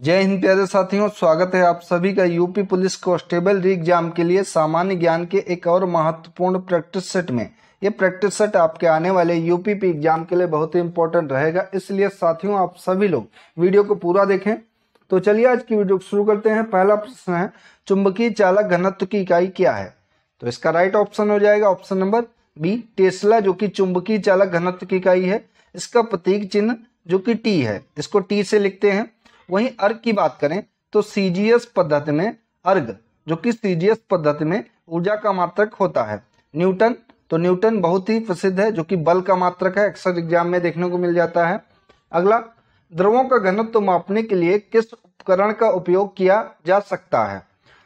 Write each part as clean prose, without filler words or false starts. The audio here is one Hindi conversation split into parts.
जय हिंद प्यारे साथियों, स्वागत है आप सभी का यूपी पुलिस कांस्टेबल री एग्जाम के लिए सामान्य ज्ञान के एक और महत्वपूर्ण प्रैक्टिस सेट में। ये प्रैक्टिस सेट आपके आने वाले यूपीपी एग्जाम के लिए बहुत ही इंपॉर्टेंट रहेगा, इसलिए साथियों आप सभी लोग वीडियो को पूरा देखें। तो चलिए आज की वीडियो शुरू करते हैं। पहला प्रश्न है, चुंबकीय चालक घनत्व की इकाई क्या है? तो इसका राइट ऑप्शन हो जाएगा ऑप्शन नंबर बी, टेस्ला, जो कि चुंबकीय चालक घनत्व की इकाई है। इसका प्रतीक चिन्ह जो कि टी है, इसको टी से लिखते हैं। वहीं अर्ग की बात करें तो सीजीएस पद्धति में अर्ग, जो कि सीजीएस पद्धति में ऊर्जा का मात्रक होता है। न्यूटन, तो न्यूटन बहुत ही प्रसिद्ध है, जो कि बल का मात्रक है, अक्सर एग्जाम में देखने को मिल जाता है। अगला, द्रवों का घनत्व मापने के लिए किस उपकरण का उपयोग किया जा सकता है?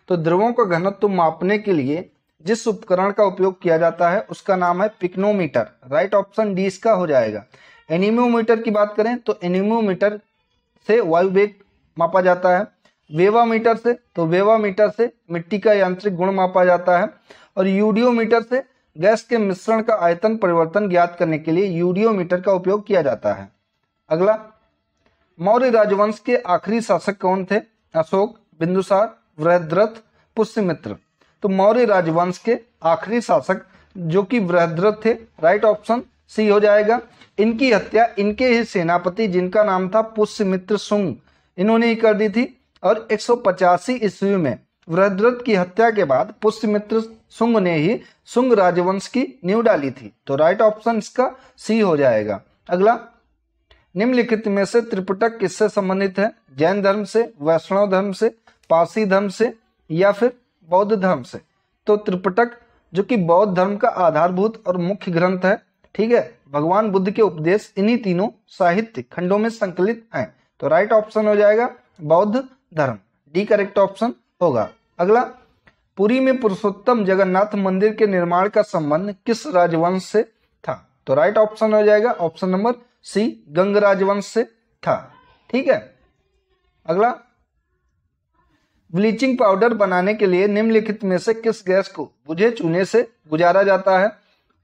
तो द्रवों का घनत्व मापने के लिए जिस उपकरण का उपयोग किया जाता है उसका नाम है पिक्नोमीटर। राइट ऑप्शन डी इसका हो जाएगा। एनीमोमीटर की बात करें तो एनीमोमीटर से वायु वेग मापा जाता है। वेवामीटर से, तो वेवामीटर से मिट्टी का यांत्रिक गुण मापा जाता है। और यूडियोमीटर से गैस के मिश्रण का आयतन परिवर्तन ज्ञात करने के लिए यूडियोमीटर का उपयोग किया जाता है। अगला, मौर्य राजवंश के आखिरी शासक कौन थे? अशोक, बिंदुसार, बृहद्रथ, पुष्यमित्र। तो मौर्य राजवंश के आखिरी शासक जो कि बृहद्रथ थे, राइट ऑप्शन सी हो जाएगा। इनकी हत्या इनके ही सेनापति जिनका नाम था पुष्यमित्र शुंग, इन्होंने ही कर दी थी। और 185 ईस्वी में बृहद्रथ की हत्या के बाद पुष्यमित्र शुंग ने ही शुंग राजवंश की नींव डाली थी। तो राइट ऑप्शन इसका सी हो जाएगा। अगला, निम्नलिखित में से त्रिपिटक किससे संबंधित है? जैन धर्म से, वैष्णव धर्म से, पारसी धर्म से या फिर बौद्ध धर्म से? तो त्रिपिटक जो कि बौद्ध धर्म का आधारभूत और मुख्य ग्रंथ है, ठीक है। भगवान बुद्ध के उपदेश इन्हीं तीनों साहित्य खंडों में संकलित हैं। तो राइट ऑप्शन हो जाएगा बौद्ध धर्म, डी करेक्ट ऑप्शन होगा। अगला, पुरी में पुरुषोत्तम जगन्नाथ मंदिर के निर्माण का संबंध किस राजवंश से था? तो राइट ऑप्शन हो जाएगा ऑप्शन नंबर सी, गंग राजवंश से था, ठीक है। अगला, ब्लीचिंग पाउडर बनाने के लिए निम्नलिखित में से किस गैस को बुझे चूने से गुजारा जाता है?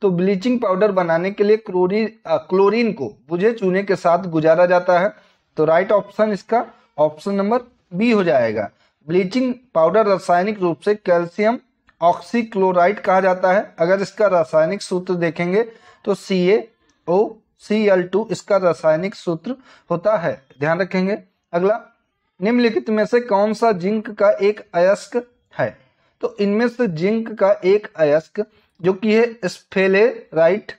तो ब्लीचिंग पाउडर बनाने के लिए क्लोरीन को बुझे चूने के साथ गुजारा जाता है। तो राइट ऑप्शन इसका ऑप्शन नंबर बी हो जाएगा। ब्लीचिंग पाउडर रासायनिक रूप से कैल्शियम ऑक्सीक्लोराइड कहा जाता है। अगर इसका रासायनिक सूत्र देखेंगे तो CaOCl2 इसका रासायनिक सूत्र होता है, ध्यान रखेंगे। अगला, निम्नलिखित में से कौन सा जिंक का एक अयस्क है? तो इनमें से जिंक का एक अयस्क जो कि है स्फेलेराइट,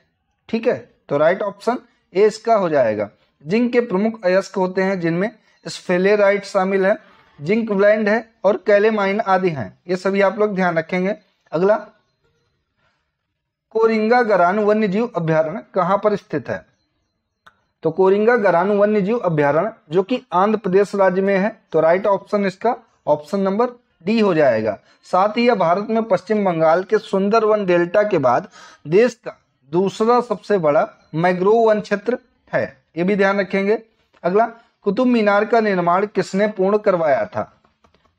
ठीक है। तो राइट ऑप्शन ए इसका हो जाएगा। जिंक के प्रमुख अयस्क होते हैं जिनमें स्फेलेराइट शामिल है, जिंक ब्लेंड है और कैलेमाइन आदि हैं। ये सभी आप लोग ध्यान रखेंगे। अगला, कोरिंगा गरान वन्यजीव अभ्यारण्य कहां पर स्थित है? तो कोरिंगा गरान वन्यजीव अभ्यारण्य जो कि आंध्र प्रदेश राज्य में है। तो राइट ऑप्शन इसका ऑप्शन नंबर डी हो जाएगा। साथ ही यह भारत में पश्चिम बंगाल के सुंदरवन डेल्टा के बाद देश का दूसरा सबसे बड़ा मैंग्रोव वन क्षेत्र है, ये भी ध्यान रखेंगे। अगला, कुतुब मीनार का निर्माण किसने पूर्ण करवाया था?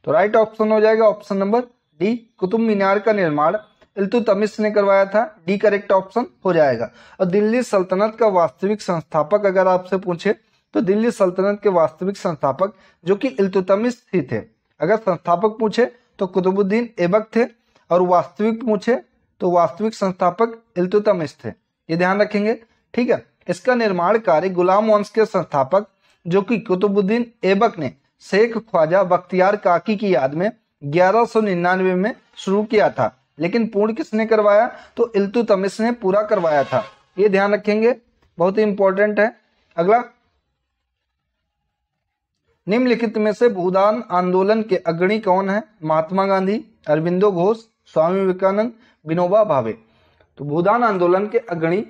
तो राइट ऑप्शन हो जाएगा option number D, Qutub Minar का निर्माण इल्तुतमिश ने करवाया था, डी करेक्ट ऑप्शन हो जाएगा। और दिल्ली सल्तनत का वास्तविक संस्थापक अगर आपसे पूछे तो दिल्ली सल्तनत के वास्तविक संस्थापक जो कि इल्तुतमिश ही थे। अगर संस्थापक पूछे तो कुतुबुद्दीन ऐबक थे, और वास्तविक पूछे तो वास्तविक संस्थापक इल्तुतमिश थे, ये ध्यान रखेंगे, ठीक है। इसका निर्माण कार्य गुलाम वंश के संस्थापक जो कि कुतुबुद्दीन ऐबक ने शेख ख्वाजा बख्तियार काकी की याद में 1199 में शुरू किया था, लेकिन पूर्ण किसने करवाया? तो इल्तुतमिश ने पूरा करवाया था, ये ध्यान रखेंगे, बहुत ही इंपॉर्टेंट है। अगला, निम्नलिखित में से भूदान आंदोलन के अग्रणी कौन है? महात्मा गांधी, अरविंदो घोष, स्वामी विवेकानंद, विनोबा भावे। तो भूदान आंदोलन के अग्रणी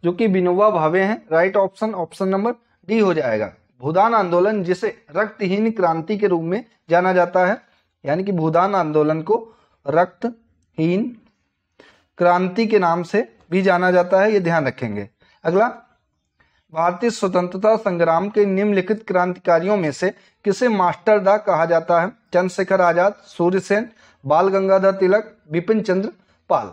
जो कि विनोबा भावे हैं, right option option number D हो जाएगा। भूदान आंदोलन जिसे रक्तहीन क्रांति के रूप में जाना जाता है, यानी कि भूदान आंदोलन को रक्तहीन क्रांति के नाम से भी जाना जाता है, ये ध्यान रखेंगे। अगला, भारतीय स्वतंत्रता संग्राम के निम्नलिखित क्रांतिकारियों में से किसे मास्टर दा कहा जाता है? चंद्रशेखर आजाद, सूर्यसेन, बाल गंगाधर तिलक, बिपिन चंद्र पाल।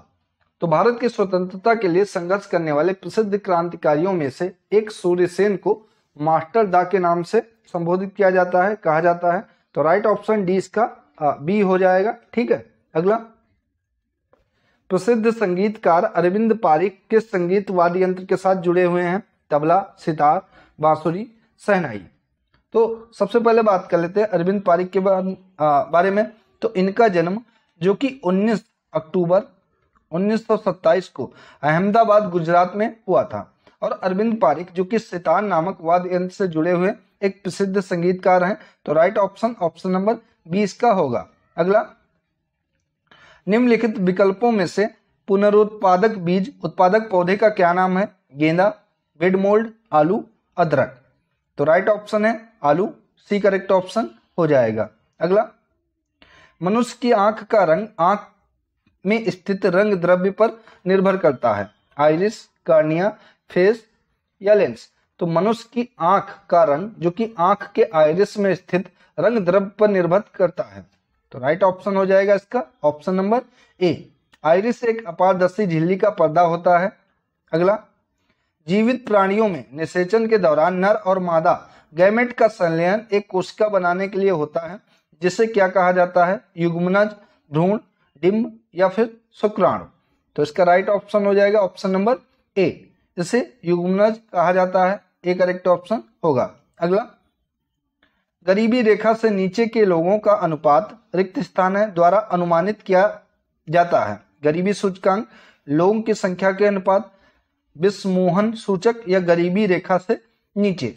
तो भारत की स्वतंत्रता के लिए संघर्ष करने वाले प्रसिद्ध क्रांतिकारियों में से एक सूर्यसेन को मास्टर दा के नाम से संबोधित किया जाता है, कहा जाता है। तो राइट ऑप्शन डी इसका बी हो जाएगा। ठीक है, अगला, प्रसिद्ध संगीतकार अरविंद पारिक किस संगीत वाद्य यंत्र के साथ जुड़े हुए हैं? तबला, सितार, बांसुरी, शहनाई। तो सबसे पहले बात कर लेते हैं अरविंद पारिक के बारे में। तो इनका जन्म जो कि 19 अक्टूबर 1927 को अहमदाबाद गुजरात में हुआ था। और अरविंद पारिक जो कि सितार नामक वाद्य यंत्र से जुड़े हुए एक प्रसिद्ध संगीतकार हैं। तो right option option number B इसका होगा। अगला, निम्नलिखित विकल्पों में से पुनरुत्पादक बीज उत्पादक पौधे का क्या नाम है? गेंदा, बेडमोल्ड, आलू, अदरक। तो राइट ऑप्शन है आलू, सी करेक्ट ऑप्शन हो जाएगा। अगला, मनुष्य की आंख का रंग आंख में स्थित रंग द्रव्य पर निर्भर करता है? आइरिस, कार्निया, फेस या लेंस। तो मनुष्य की आंख का रंग जो कि आंख के आइरिस में स्थित रंग द्रव्य पर निर्भर करता है। तो राइट ऑप्शन हो जाएगा इसका ऑप्शन नंबर ए। आइरिस एक अपारदर्शी झिल्ली का पर्दा होता है। अगला, जीवित प्राणियों में निषेचन के दौरान नर और मादा गैमेट का संलयन एक कोशिका बनाने के लिए होता है, जिसे क्या कहा जाता है? युग्मनज, भ्रूण, डिंब या फिर शुक्राणु। तो इसका राइट ऑप्शन हो जाएगा ऑप्शन नंबर ए, इसे युग्मनज कहा जाता है। ए करेक्ट ऑप्शन होगा। अगला, गरीबी रेखा से नीचे के लोगों का अनुपात रिक्त स्थान है द्वारा अनुमानित किया जाता है। गरीबी सूचकांक, लोगों की संख्या के अनुपात, विस्मोहन सूचक या गरीबी रेखा से नीचे।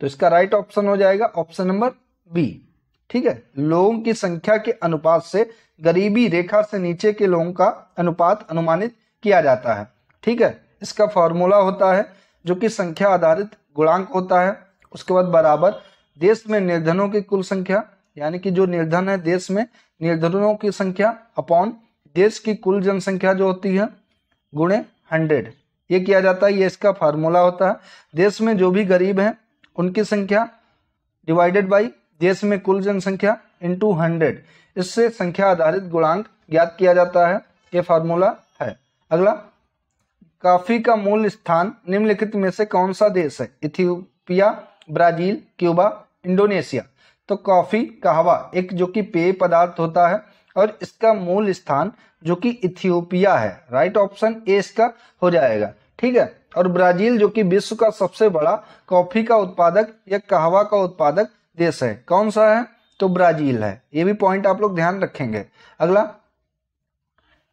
तो इसका राइट ऑप्शन हो जाएगा ऑप्शन नंबर बी। ठीक है, लोगों की संख्या के अनुपात से गरीबी रेखा से नीचे के लोगों का अनुपात अनुमानित किया जाता है। ठीक है, इसका फॉर्मूला होता है जो कि संख्या आधारित गुणांक होता है। उसके बाद बराबर देश में निर्धनों की कुल संख्या, यानी कि जो निर्धन है देश में निर्धनों की संख्या अपॉन देश की कुल जनसंख्या जो होती है गुणे 100, ये किया जाता है। ये इसका फार्मूला होता है। देश में जो भी गरीब हैं उनकी संख्या डिवाइडेड बाई देश में कुल जनसंख्या इंटू 100, इससे संख्या आधारित गुणांक ज्ञात किया जाता है। ये फार्मूला है। अगला, कॉफी का मूल स्थान निम्नलिखित में से कौन सा देश है? Ethiopia, Brazil, Cuba, Indonesia. तो कॉफी कहवा एक जो कि पेय पदार्थ होता है और इसका मूल स्थान जो कि इथियोपिया है। राइट ऑप्शन ए इसका हो जाएगा। ठीक है, और ब्राजील जो कि विश्व का सबसे बड़ा कॉफी का उत्पादक या कहवा का उत्पादक देश है। कौन सा है? तो ब्राजील है। ये भी पॉइंट आप लोग ध्यान रखेंगे। अगला,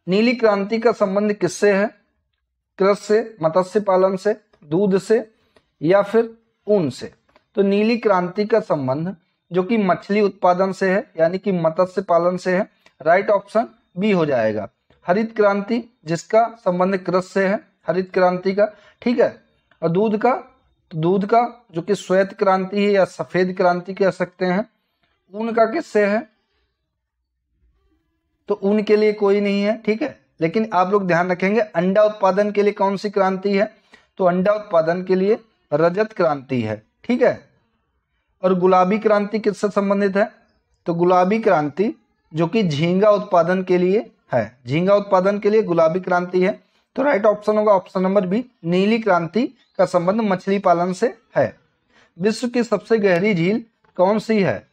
नीली क्रांति का संबंध किससे है? कृषि से, मत्स्य पालन से, दूध से या फिर ऊन से। तो नीली क्रांति का संबंध जो कि मछली उत्पादन से है, यानी कि मत्स्य पालन से है। राइट ऑप्शन बी हो जाएगा। हरित क्रांति जिसका संबंध कृषि से है, हरित क्रांति का। ठीक है, और दूध का, तो दूध का जो कि श्वेत क्रांति है या सफेद क्रांति कह सकते हैं। ऊन का किससे है? तो ऊन के लिए कोई नहीं है। ठीक है, लेकिन आप लोग ध्यान रखेंगे अंडा उत्पादन के लिए कौन सी क्रांति है? तो अंडा उत्पादन के लिए रजत क्रांति है। ठीक है, और गुलाबी क्रांति किससे संबंधित है? तो गुलाबी क्रांति जो कि झींगा उत्पादन के लिए है। झींगा उत्पादन के लिए गुलाबी क्रांति है। तो राइट ऑप्शन होगा ऑप्शन नंबर बी। नीली क्रांति का संबंध मछली पालन से है। विश्व की सबसे गहरी झील कौन सी है?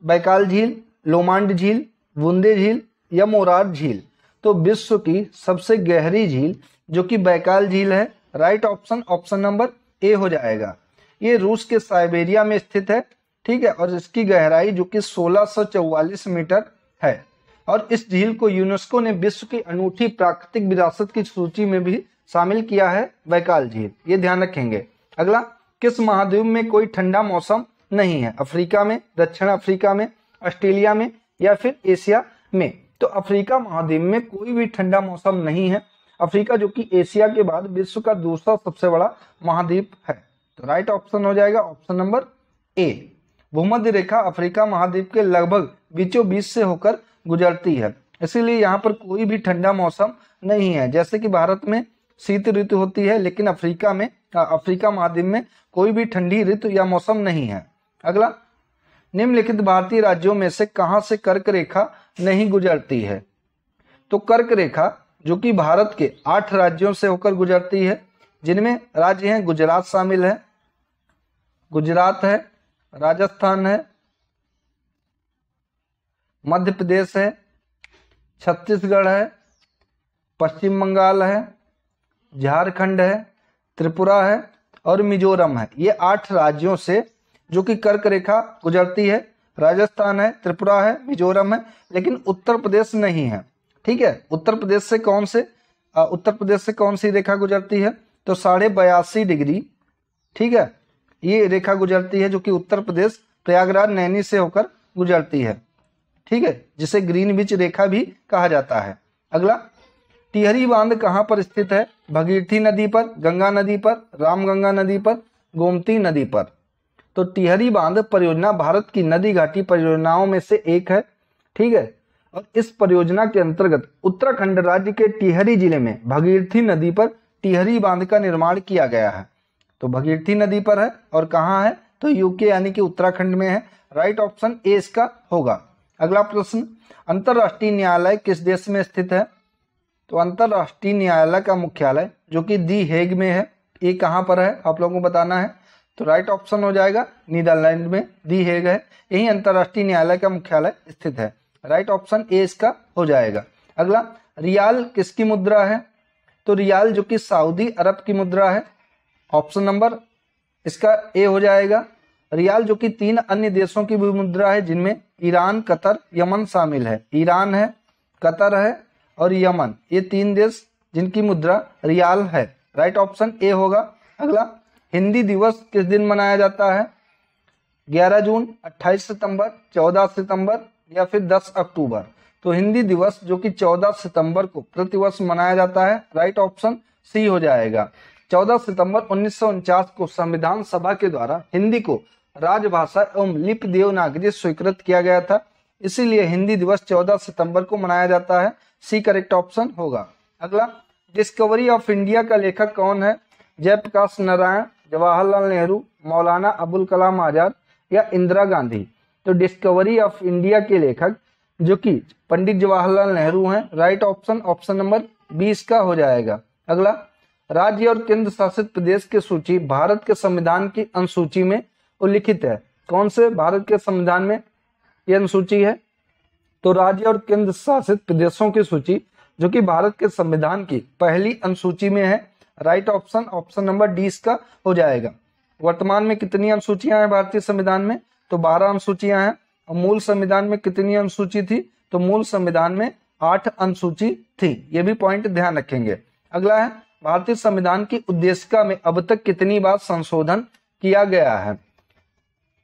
बैकाल झील, लोमांड झील, बूंदे झील या मोरार झील। तो विश्व की सबसे गहरी झील जो कि बैकाल झील है। Right option option number A हो जाएगा। ये रूस के साइबेरिया में स्थित है। ठीक है, और इसकी गहराई जो कि 1644 मीटर है। और इस झील को यूनेस्को ने विश्व की अनूठी प्राकृतिक विरासत की सूची में भी शामिल किया है, बैकाल झील। ये ध्यान रखेंगे। अगला, किस महाद्वीप में कोई ठंडा मौसम नहीं है? अफ्रीका में, दक्षिण अफ्रीका में, ऑस्ट्रेलिया में या फिर एशिया में। तो अफ्रीका महाद्वीप में कोई भी ठंडा मौसम नहीं है। अफ्रीका जो कि एशिया के बाद विश्व का दूसरा सबसे बड़ा महाद्वीप है। तो राइट ऑप्शन हो जाएगा ऑप्शन नंबर ए। भूमध्य रेखा अफ्रीका महाद्वीप के लगभग बीचों बीच से होकर गुजरती है, इसीलिए यहाँ पर कोई भी ठंडा मौसम नहीं है। जैसे कि भारत में शीत ऋतु होती है, लेकिन अफ्रीका महाद्वीप में कोई भी ठंडी ऋतु या मौसम नहीं है। अगला, निम्नलिखित भारतीय राज्यों में से कहां से कर्क रेखा नहीं गुजरती है? तो कर्क रेखा जो कि भारत के 8 राज्यों से होकर गुजरती है, जिनमें राज्य हैं गुजरात शामिल है, गुजरात है, राजस्थान है, मध्य प्रदेश है, छत्तीसगढ़ है, पश्चिम बंगाल है, झारखंड है, त्रिपुरा है और मिजोरम है। ये 8 राज्यों से जो कि कर्क रेखा गुजरती है। राजस्थान है, त्रिपुरा है, मिजोरम है, लेकिन उत्तर प्रदेश नहीं है। ठीक है, उत्तर प्रदेश से कौन सी रेखा गुजरती है? तो 82.5 डिग्री, ठीक है, ये रेखा गुजरती है जो कि उत्तर प्रदेश प्रयागराज नैनी से होकर गुजरती है। ठीक है, जिसे ग्रीनविच रेखा भी कहा जाता है। अगला, टिहरी बांध कहाँ पर स्थित है? भगीरथी नदी पर, गंगा नदी पर, रामगंगा नदी पर, गोमती नदी पर। तो टिहरी बांध परियोजना भारत की नदी घाटी परियोजनाओं में से एक है। ठीक है, और इस परियोजना के अंतर्गत उत्तराखंड राज्य के टिहरी जिले में भगीरथी नदी पर टिहरी बांध का निर्माण किया गया है। तो भगीरथी नदी पर है और कहाँ है? तो यूके यानी कि उत्तराखंड में है। राइट ऑप्शन ए इसका होगा। अगला प्रश्न, अंतरराष्ट्रीय न्यायालय किस देश में स्थित है? तो अंतरराष्ट्रीय न्यायालय का मुख्यालय जो कि दी हेग में है, ये कहाँ पर है आप लोगों को बताना है। तो राइट ऑप्शन हो जाएगा नीदरलैंड में दी हेग है, यही अंतरराष्ट्रीय न्यायालय का मुख्यालय स्थित है। राइट ऑप्शन ए इसका हो जाएगा। अगला, रियाल किसकी मुद्रा है? तो रियाल जो कि सऊदी अरब की मुद्रा है। ऑप्शन नंबर इसका ए हो जाएगा। रियाल जो कि 3 अन्य देशों की भी मुद्रा है, जिनमें ईरान, कतर, यमन शामिल है। ईरान है, कतर है और यमन, ये 3 देश जिनकी मुद्रा रियाल है। राइट ऑप्शन ए होगा। अगला, हिंदी दिवस किस दिन मनाया जाता है? 11 जून, 28 सितंबर, 14 सितंबर या फिर 10 अक्टूबर। तो हिंदी दिवस जो कि 14 सितंबर को प्रतिवर्ष मनाया जाता है। राइट ऑप्शन सी हो जाएगा। 14 सितंबर 1949 को संविधान सभा के द्वारा हिंदी को राजभाषा एवं लिपि देवनागरी स्वीकृत किया गया था, इसीलिए हिंदी दिवस 14 सितंबर को मनाया जाता है। सी करेक्ट ऑप्शन होगा। अगला, डिस्कवरी ऑफ इंडिया का लेखक कौन है? जयप्रकाश नारायण, जवाहरलाल नेहरू, मौलाना अबुल कलाम आजाद या इंदिरा गांधी। तो डिस्कवरी ऑफ इंडिया के लेखक जो कि पंडित जवाहरलाल नेहरू हैं। राइट ऑप्शन ऑप्शन नंबर 20 का हो जाएगा। अगला, राज्य और केंद्र शासित प्रदेश की सूची भारत के संविधान की अनुसूची में उल्लिखित है। कौन से भारत के संविधान में यह अनुसूची है? तो राज्य और केंद्र शासित प्रदेशों की सूची जो कि भारत के संविधान की पहली अनुसूची में है। Right option option number D का हो जाएगा। वर्तमान में कितनी अनुसूचियां हैं भारतीय संविधान में? तो 12 अनुसूचियां हैं। और मूल संविधान में कितनी अनुसूची थी? तो मूल संविधान में 8 अनुसूची थी। ये भी पॉइंट ध्यान रखेंगे। अगला है, भारतीय संविधान की उद्देशिका में अब तक कितनी बार संशोधन किया गया है?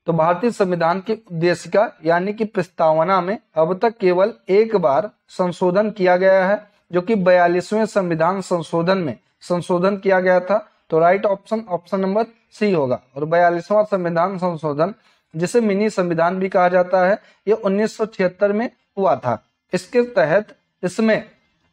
तो भारतीय संविधान की उद्देशिका यानी कि प्रस्तावना में अब तक केवल एक बार संशोधन किया गया है, जो कि 42वें संविधान संशोधन में संशोधन किया गया था। तो right option option number C होगा। और 42वां संविधान संशोधन, जिसे मिनी संविधान भी कहा जाता है, ये 1976 में हुआ था। इसके तहत इसमें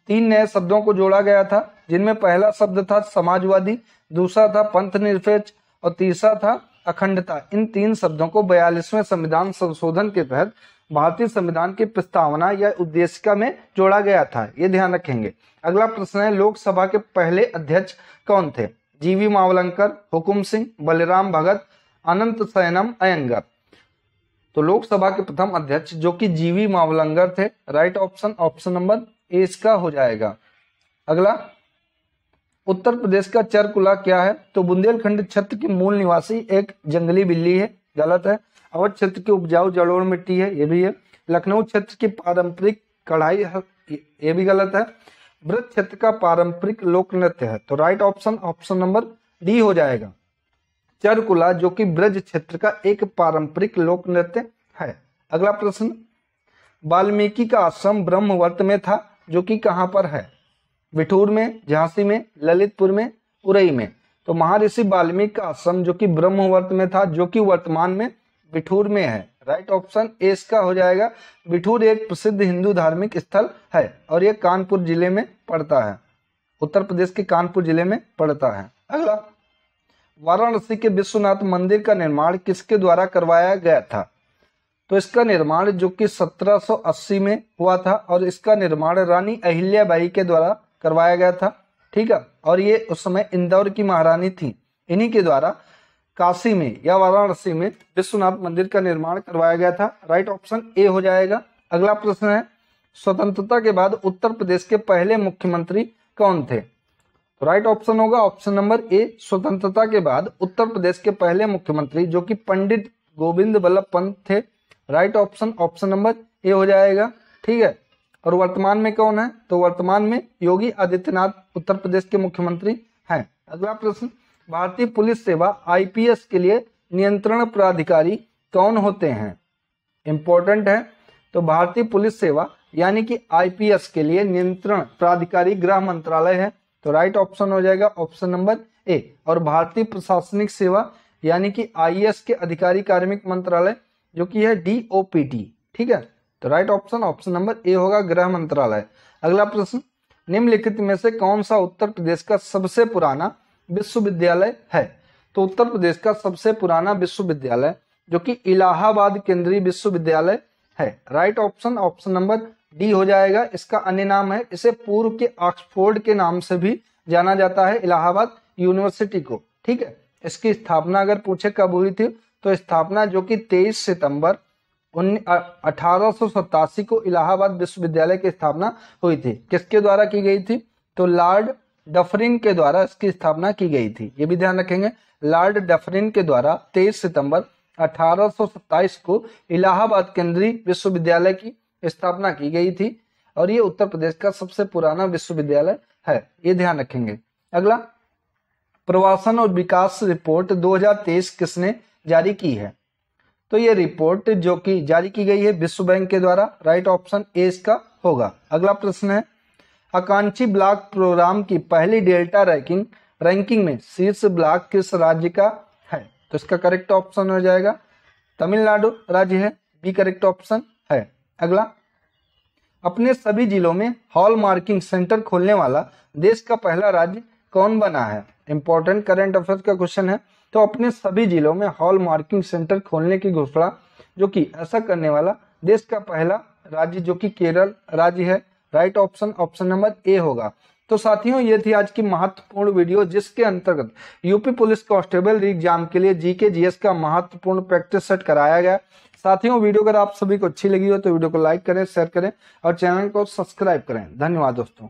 3 नए शब्दों को जोड़ा गया था, जिनमें पहला शब्द था समाजवादी, दूसरा था पंथ निरपेक्ष और तीसरा था अखंडता। इन 3 शब्दों को 42वें संविधान संशोधन के तहत भारतीय संविधान की प्रस्तावना या उद्देशिका में जोड़ा गया था, ये ध्यान रखेंगे। अगला प्रश्न है, लोकसभा के पहले अध्यक्ष कौन थे? जीवी मावलंकर, हुकुम सिंह, बलिराम भगत, अनंत शयनम अयंगर। तो लोकसभा के प्रथम अध्यक्ष जो कि जीवी मावलंकर थे। Right option option number A इसका हो जाएगा। अगला, उत्तर प्रदेश का चरकुला क्या है? तो बुंदेलखंड क्षेत्र की मूल निवासी एक जंगली बिल्ली है, गलत है। अवध क्षेत्र की उपजाऊ जलोढ़ मिट्टी है, ये भी है। लखनऊ क्षेत्र की पारंपरिक कढ़ाई है, ये भी गलत है। ब्रज क्षेत्र का पारंपरिक लोक नृत्य है। तो right option option number D हो जाएगा। चरकुला जो कि ब्रज क्षेत्र का एक पारंपरिक लोक नृत्य है। अगला प्रश्न, वाल्मीकि का आश्रम ब्रह्मवर्त में था, जो कि कहां पर है? बिठूर में, झांसी में, ललितपुर में, उरई में। तो महर्षि वाल्मीकि का आश्रम जो कि ब्रह्मवर्त में था, जो कि वर्तमान में बिठूर में है। राइट ऑप्शन ए इसका हो जाएगा। बिठूर एक प्रसिद्ध हिंदू धार्मिक स्थल है और यह कानपुर जिले में पड़ता है, उत्तर प्रदेश के कानपुर जिले में पड़ता है। अगला, वाराणसी के विश्वनाथ मंदिर का निर्माण किसके द्वारा करवाया गया था? तो इसका निर्माण जो कि 1780 में हुआ था और इसका निर्माण रानी अहिल्याबाई के द्वारा करवाया गया था। ठीक है, और ये उस समय इंदौर की महारानी थी, इन्हीं के द्वारा काशी में या वाराणसी में विश्वनाथ मंदिर का निर्माण करवाया गया था? राइट ऑप्शन ए हो जाएगा। अगला प्रश्न है, स्वतंत्रता के बाद उत्तर प्रदेश के पहले मुख्यमंत्री कौन थे? तो राइट ऑप्शन होगा ऑप्शन नंबर ए, स्वतंत्रता के बाद उत्तर प्रदेश के पहले मुख्यमंत्री जो कि पंडित गोविंद वल्लभ पंत थे। Right option option number A हो जाएगा। ठीक है, और वर्तमान में कौन है? तो वर्तमान में योगी आदित्यनाथ उत्तर प्रदेश के मुख्यमंत्री हैं। अगला प्रश्न, भारतीय पुलिस सेवा आईपीएस के लिए नियंत्रण प्राधिकारी कौन होते हैं? इंपॉर्टेंट है। तो भारतीय पुलिस सेवा यानी कि आईपीएस के लिए नियंत्रण प्राधिकारी गृह मंत्रालय है। तो राइट ऑप्शन हो जाएगा ऑप्शन नंबर ए। और भारतीय प्रशासनिक सेवा यानी कि आईएएस के अधिकारी कार्मिक मंत्रालय जो कि है डीओपीटी। ठीक है, तो right option option number A होगा, गृह मंत्रालय। अगला प्रश्न, निम्नलिखित में से कौन सा उत्तर प्रदेश का सबसे पुराना विश्वविद्यालय है? तो उत्तर प्रदेश का सबसे पुराना विश्वविद्यालय जो कि इलाहाबाद केंद्रीय विश्वविद्यालय है। Right option option number D हो जाएगा। इसका अन्य नाम है, इसे पूर्व के ऑक्सफोर्ड के नाम से भी जाना जाता है, इलाहाबाद यूनिवर्सिटी को। ठीक है, इसकी स्थापना अगर पूछे कब हुई थी, तो स्थापना जो कि 23 सितंबर 1887 को इलाहाबाद विश्वविद्यालय की स्थापना हुई थी। किसके द्वारा की गई थी? तो लॉर्ड डफरिन के द्वारा इसकी स्थापना की गई थी। ये भी ध्यान रखेंगे, लॉर्ड डफरिन के द्वारा 23 सितंबर 1827 को इलाहाबाद केंद्रीय विश्वविद्यालय की स्थापना की गई थी और ये उत्तर प्रदेश का सबसे पुराना विश्वविद्यालय है। ये ध्यान रखेंगे। अगला, प्रवासन और विकास रिपोर्ट 2023 किसने जारी की है? तो ये रिपोर्ट जो कि जारी की गई है विश्व बैंक के द्वारा। राइट ऑप्शन ए इसका होगा। अगला प्रश्न है, आकांक्षी ब्लॉक प्रोग्राम की पहली डेल्टा रैंकिंग में शीर्ष ब्लॉक किस राज्य का है? तो इसका करेक्ट ऑप्शन हो जाएगा तमिलनाडु राज्य है, बी करेक्ट ऑप्शन है। अगला, अपने सभी जिलों में हॉल मार्किंग सेंटर खोलने वाला देश का पहला राज्य कौन बना है? इंपॉर्टेंट करंट अफेयर्स का क्वेश्चन है। तो अपने सभी जिलों में हॉल मार्किंग सेंटर खोलने की घोषणा जो कि ऐसा करने वाला देश का पहला राज्य जो कि केरल राज्य है। Right option option number A होगा। तो साथियों, ये थी आज की महत्वपूर्ण वीडियो जिसके अंतर्गत यूपी पुलिस कांस्टेबल एग्जाम के लिए जीके जीएस का महत्वपूर्ण प्रैक्टिस सेट कराया गया। साथियों, वीडियो अगर आप सभी को अच्छी लगी हो तो वीडियो को लाइक करें, शेयर करें और चैनल को सब्सक्राइब करें। धन्यवाद दोस्तों।